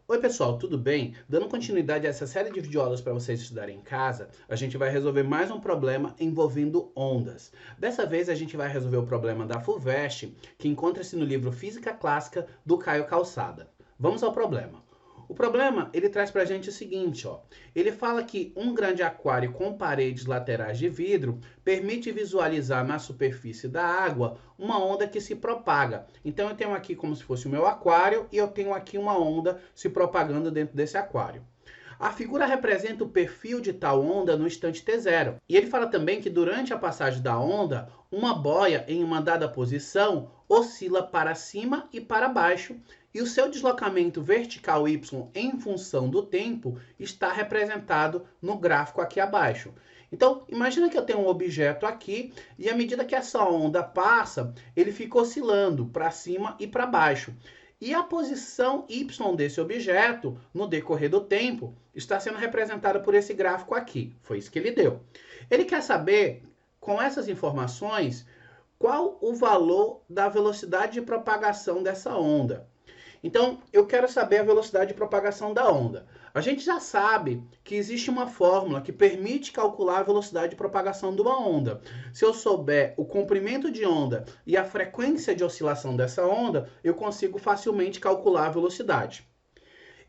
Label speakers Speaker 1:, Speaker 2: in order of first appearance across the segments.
Speaker 1: Oi pessoal, tudo bem? Dando continuidade a essa série de videoaulas para vocês estudarem em casa, a gente vai resolver mais um problema envolvendo ondas. Dessa vez a gente vai resolver o problema da FUVEST, que encontra-se no livro Física Clássica do Caio Calçada. Vamos ao problema. O problema, ele traz para a gente o seguinte, ó. Ele fala que um grande aquário com paredes laterais de vidro permite visualizar na superfície da água uma onda que se propaga. Então eu tenho aqui como se fosse o meu aquário e eu tenho aqui uma onda se propagando dentro desse aquário. A figura representa o perfil de tal onda no instante t0. E ele fala também que durante a passagem da onda, uma boia em uma dada posição oscila para cima e para baixo, e o seu deslocamento vertical y em função do tempo está representado no gráfico aqui abaixo. Então, imagina que eu tenho um objeto aqui e à medida que essa onda passa, ele fica oscilando para cima e para baixo. E a posição y desse objeto, no decorrer do tempo, está sendo representada por esse gráfico aqui. Foi isso que ele deu. Ele quer saber, com essas informações, qual o valor da velocidade de propagação dessa onda. Então, eu quero saber a velocidade de propagação da onda. A gente já sabe que existe uma fórmula que permite calcular a velocidade de propagação de uma onda. Se eu souber o comprimento de onda e a frequência de oscilação dessa onda, eu consigo facilmente calcular a velocidade.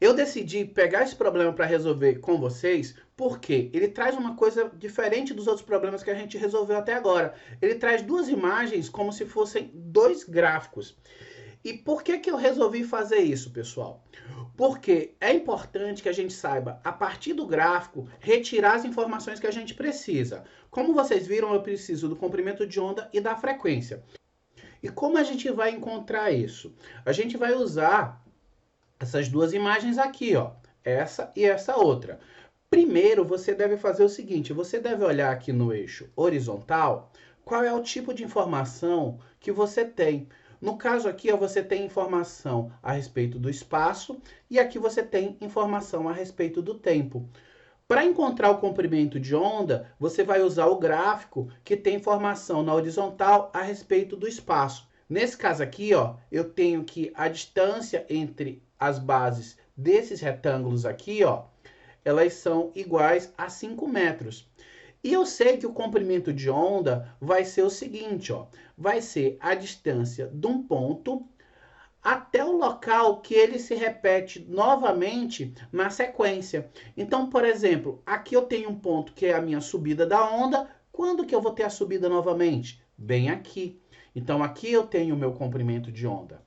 Speaker 1: Eu decidi pegar esse problema para resolver com vocês porque ele traz uma coisa diferente dos outros problemas que a gente resolveu até agora. Ele traz duas imagens como se fossem dois gráficos. E por que eu resolvi fazer isso, pessoal? Porque é importante que a gente saiba, a partir do gráfico, retirar as informações que a gente precisa. Como vocês viram, eu preciso do comprimento de onda e da frequência. E como a gente vai encontrar isso? A gente vai usar essas duas imagens aqui, ó, essa e essa outra. Primeiro, você deve fazer o seguinte, você deve olhar aqui no eixo horizontal, qual é o tipo de informação que você tem. No caso aqui, você tem informação a respeito do espaço e aqui você tem informação a respeito do tempo. Para encontrar o comprimento de onda, você vai usar o gráfico que tem informação na horizontal a respeito do espaço. Nesse caso aqui, ó, eu tenho que a distância entre as bases desses retângulos aqui, ó, elas são iguais a 5 metros. E eu sei que o comprimento de onda vai ser o seguinte, ó, vai ser a distância de um ponto até o local que ele se repete novamente na sequência. Então, por exemplo, aqui eu tenho um ponto que é a minha subida da onda. Quando que eu vou ter a subida novamente? Bem aqui. Então, aqui eu tenho o meu comprimento de onda.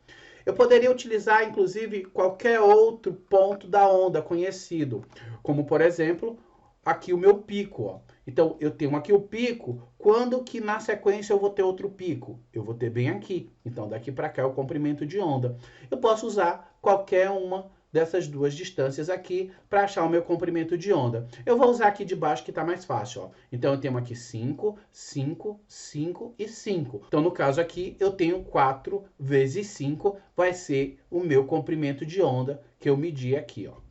Speaker 1: Eu poderia utilizar, inclusive, qualquer outro ponto da onda conhecido, como, por exemplo, aqui o meu pico, ó. Então, eu tenho aqui o pico, quando que na sequência eu vou ter outro pico? Eu vou ter bem aqui. Então, daqui para cá é o comprimento de onda. Eu posso usar qualquer uma dessas duas distâncias aqui para achar o meu comprimento de onda. Eu vou usar aqui de baixo que está mais fácil, ó. Então, eu tenho aqui 5, 5, 5 e 5. Então, no caso aqui, eu tenho 4 vezes 5, vai ser o meu comprimento de onda que eu medi aqui, ó.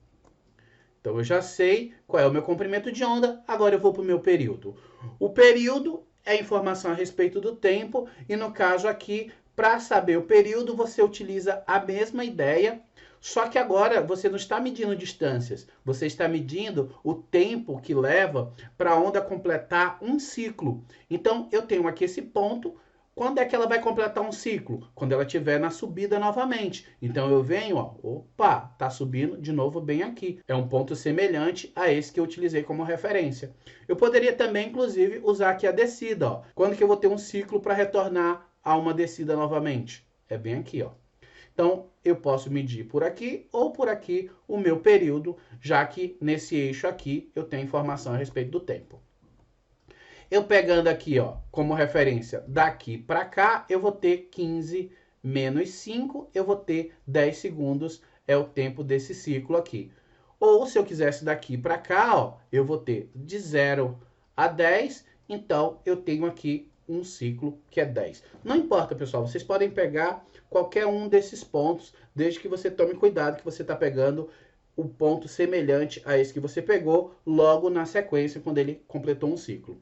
Speaker 1: Então, eu já sei qual é o meu comprimento de onda, agora eu vou para o meu período. O período é informação a respeito do tempo, e no caso aqui, para saber o período, você utiliza a mesma ideia, só que agora você não está medindo distâncias, você está medindo o tempo que leva para a onda completar um ciclo. Então, eu tenho aqui esse ponto. Quando é que ela vai completar um ciclo? Quando ela estiver na subida novamente. Então eu venho, ó, opa, tá subindo de novo bem aqui. É um ponto semelhante a esse que eu utilizei como referência. Eu poderia também, inclusive, usar aqui a descida, ó. Quando que eu vou ter um ciclo para retornar a uma descida novamente? É bem aqui, ó. Então, eu posso medir por aqui ou por aqui o meu período, já que nesse eixo aqui eu tenho informação a respeito do tempo. Eu pegando aqui, ó, como referência, daqui para cá, eu vou ter 15 menos 5, eu vou ter 10 segundos, é o tempo desse ciclo aqui. Ou se eu quisesse daqui para cá, ó, eu vou ter de 0 a 10, então eu tenho aqui um ciclo que é 10. Não importa, pessoal, vocês podem pegar qualquer um desses pontos, desde que você tome cuidado que você está pegando o ponto semelhante a esse que você pegou logo na sequência, quando ele completou um ciclo.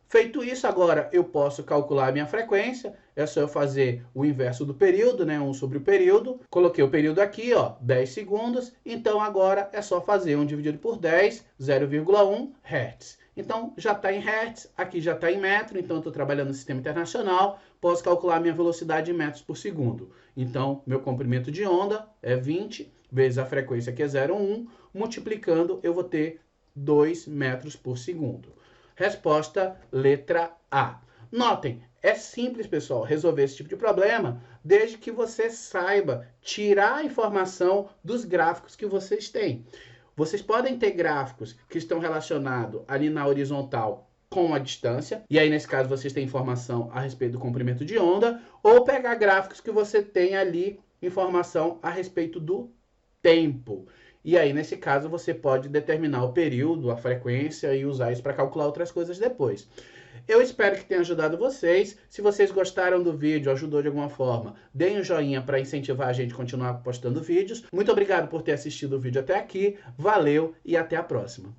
Speaker 1: Feito isso, agora eu posso calcular a minha frequência. É só eu fazer o inverso do período, né? 1 sobre o período. Coloquei o período aqui, ó, 10 segundos. Então agora é só fazer 1 dividido por 10, 0,1 Hz. Então já está em Hz, aqui já está em metro, então eu estou trabalhando no sistema internacional. Posso calcular minha velocidade em metros por segundo. Então, meu comprimento de onda é 20 vezes a frequência, que é 0,1, multiplicando, eu vou ter 2 metros por segundo. Resposta letra A. Notem, é simples, pessoal, resolver esse tipo de problema, desde que você saiba tirar a informação dos gráficos que vocês têm. Vocês podem ter gráficos que estão relacionados ali na horizontal com a distância, e aí nesse caso vocês têm informação a respeito do comprimento de onda, ou pegar gráficos que você tem ali informação a respeito do tempo. E aí, nesse caso, você pode determinar o período, a frequência e usar isso para calcular outras coisas depois. Eu espero que tenha ajudado vocês. Se vocês gostaram do vídeo, ajudou de alguma forma, deem um joinha para incentivar a gente a continuar postando vídeos. Muito obrigado por ter assistido o vídeo até aqui. Valeu e até a próxima.